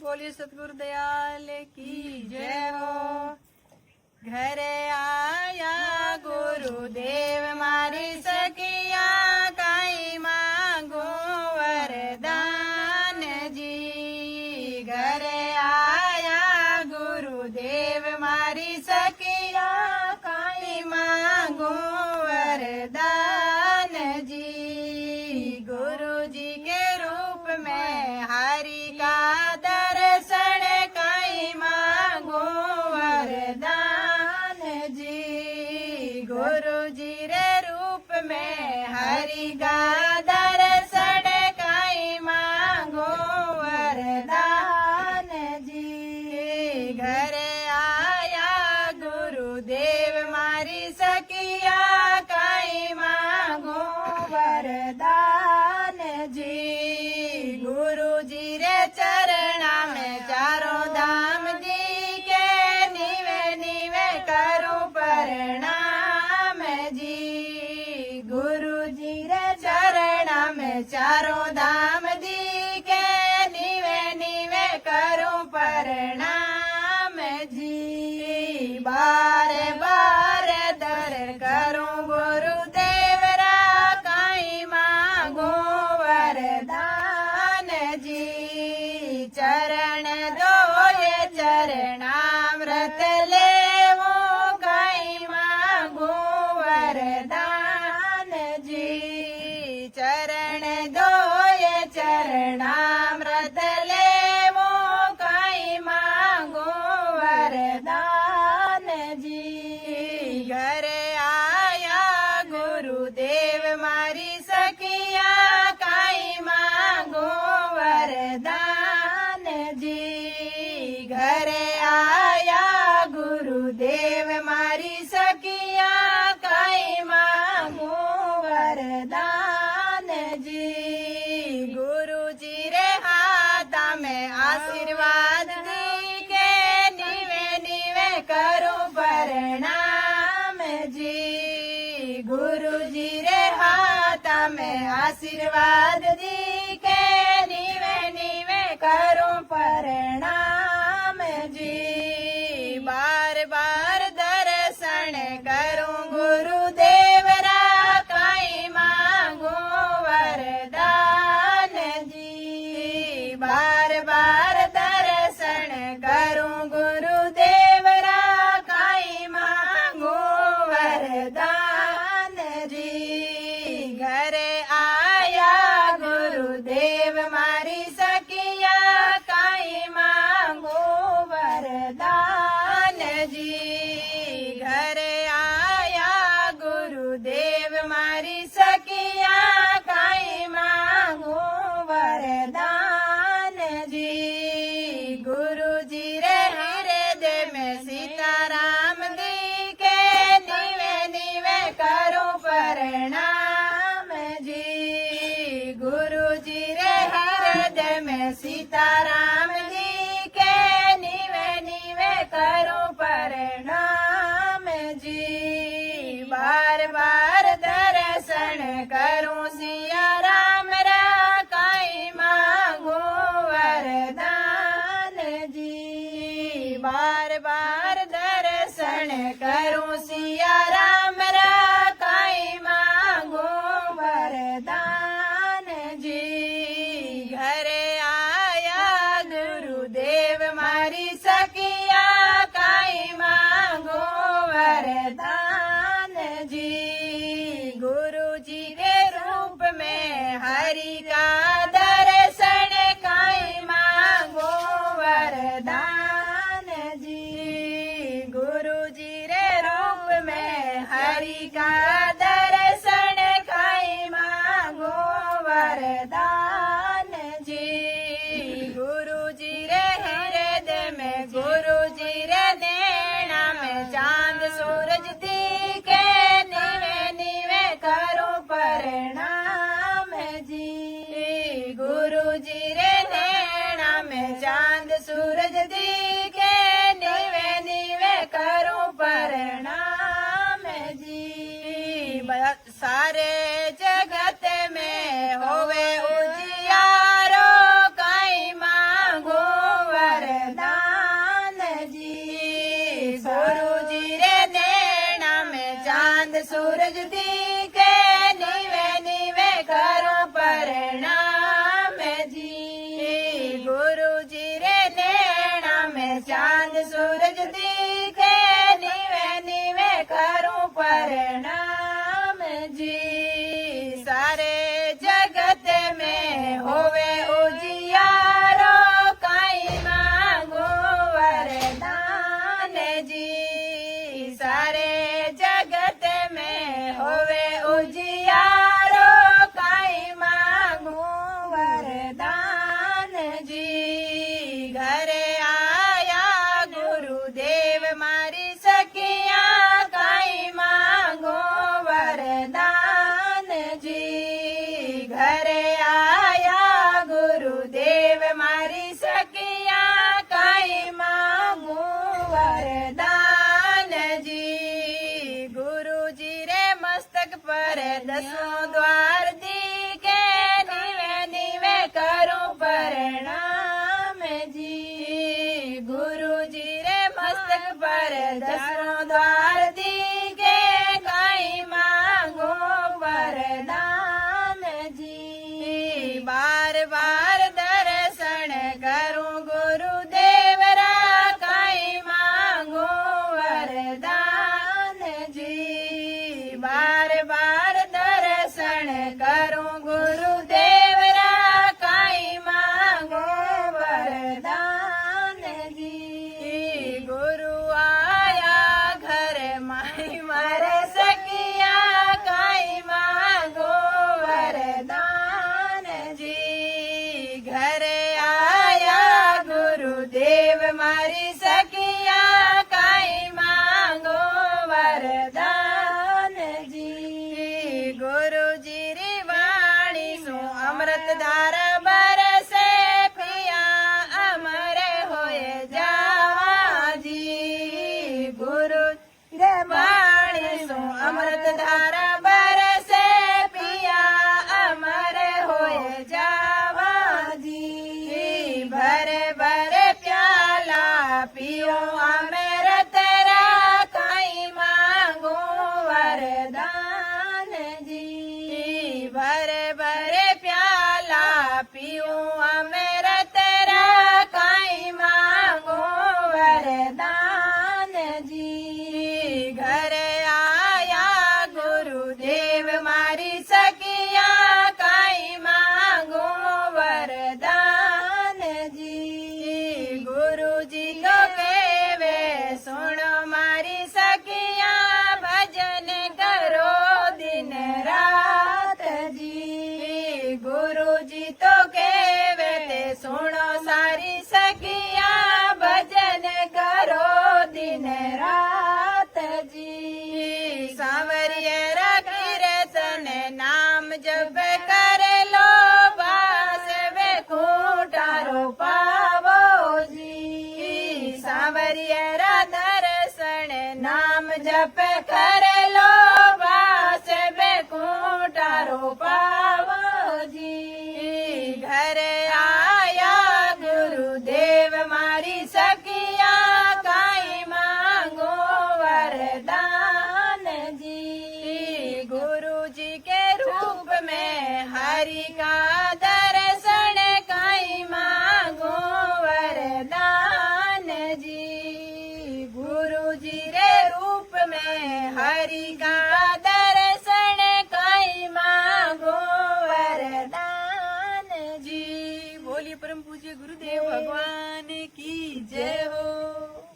बोलिए सतगुरु दयाल की जय हो। घरे आया गुरुदेव मारी सखिया काई मांगो वरदान जी। घरे आया गुरुदेव मारी सखिया काई मांगो वरदान जी। गुरु जी के रूप में हरि का दर्शन काई मांगो वरदान जी। गुरु जी रे रूप में हरि का दर्शन काई मांगो वरदान जी। घरे आया गुरुदेव मारी सखिया काई मांगो वरदान जी। गुरु जी रे चरणा में चारों धाम जी के नीवे नीवे करूं प्रणाम जी। गुरु जी रे चरणा में चारों धाम जी के नीवे नीवे करूं प्रणाम जी। बार बार दर करूं गुरुदेव रा काई मांगो वरदान जी। चरण दो ये चरणामृत लेवो काई मांगो वरदान जी। चरण दो ये चरणामृत लेवो काई मांगो वरदान जी। घरे आया गुरुदेव मारी सखिया काई मांगो वरदान जी। घरे आया गुरुदेव मारी सखिया काई मांगो वरदान जी। गुरु जी रे हाथा में आशीर्वाद दी के नीवे नीवे करो प्रणाम जी। गुरु जी रे हाथा में आशीर्वाद दी के नीवे नीवे करो प्रणाम जी। बार बार दर्शन करूं गुरुदेव रा काई मांगो वरदान जी। बार बार दर्शन करूं गुरुदेव रा काई मांगो वरदान जी। घरे आया गुरुदेव मारी सखिया काई मांगो वरदान जी। घरे आया गुरुदेव मारी सखिया काई मांगो वरदान जी। गुरु जी रे हृदय में सीताराम दी के नीवे नीवे करो प्रणाम जी। गुरु जी रे हृदय में सीताराम दी के नीवे नीवे करो प्रणाम जी। बार बार दर्शन करूं सिया राम रा काई मांगो वरदान जी। बार बार दर्शन करूं सिया राम रा काई मांगो वरदान जी। घरे आया गुरुदेव मारी सखिया काई मांगो वरदान जी। गुरु जी के रूप में हरि का दर्शन काई मांगो वरदान जी। दसों द्वार दी के नीवे नीवे करूं प्रणाम जी। गुरु जी रे मस्तक पर दसों द्वार दी के काई मांगो वरदान जी। बार बार दर्शन करूं गुरुदेव रा काई मांगो वरदान जी। बार बार दर्शन करूं गुरुदेव रा काई मांगो वरदान जी। गुरु आया घर माई मारे सखिया काई मांगो वरदान जी। घर आया गुरुदेव मारी सखिया काई मांगो वरदान जी। गुरु जी री वाणी सो अमृत धारा बरसे पिया अमरे होए जावा जी। गुरु रे वाणी सो अमृत धारा बरसे पिया अमरे होए जावा जी। भरे भरे प्याला पियो अमृत रा काई मांगो वरदान जी। भरे भरे प्याला पियो अमृत रा काई मांगो वरदान जी। घर आया गुरुदेव मारी सखिया काई मांगो वरदान जी। गुरु जी को केवे सुनो मारी सखिया भजन करो दिन रात जी। गुरु जी तो केवे ते सुनो सारी सखिया भजन करो दिन रात जी। सांवरिया रखी कीर्तन नाम जप कर लो बास वे खूंटारो पावो जी। सांवरिया दर्शन नाम जप कर लो बास वे खूंटारो पावो जी। घर आया गुरुदेव मारी सखिया काई मांगो वरदान जी। गुरु जी के रूप में हरि का दर्शन काई मांगो वरदान जी। गुरु जी रे रूप में हरि का दर्शन काई मांगो वरदान जी। बोलिए परम पूज्य गुरुदेव भगवान की जय हो।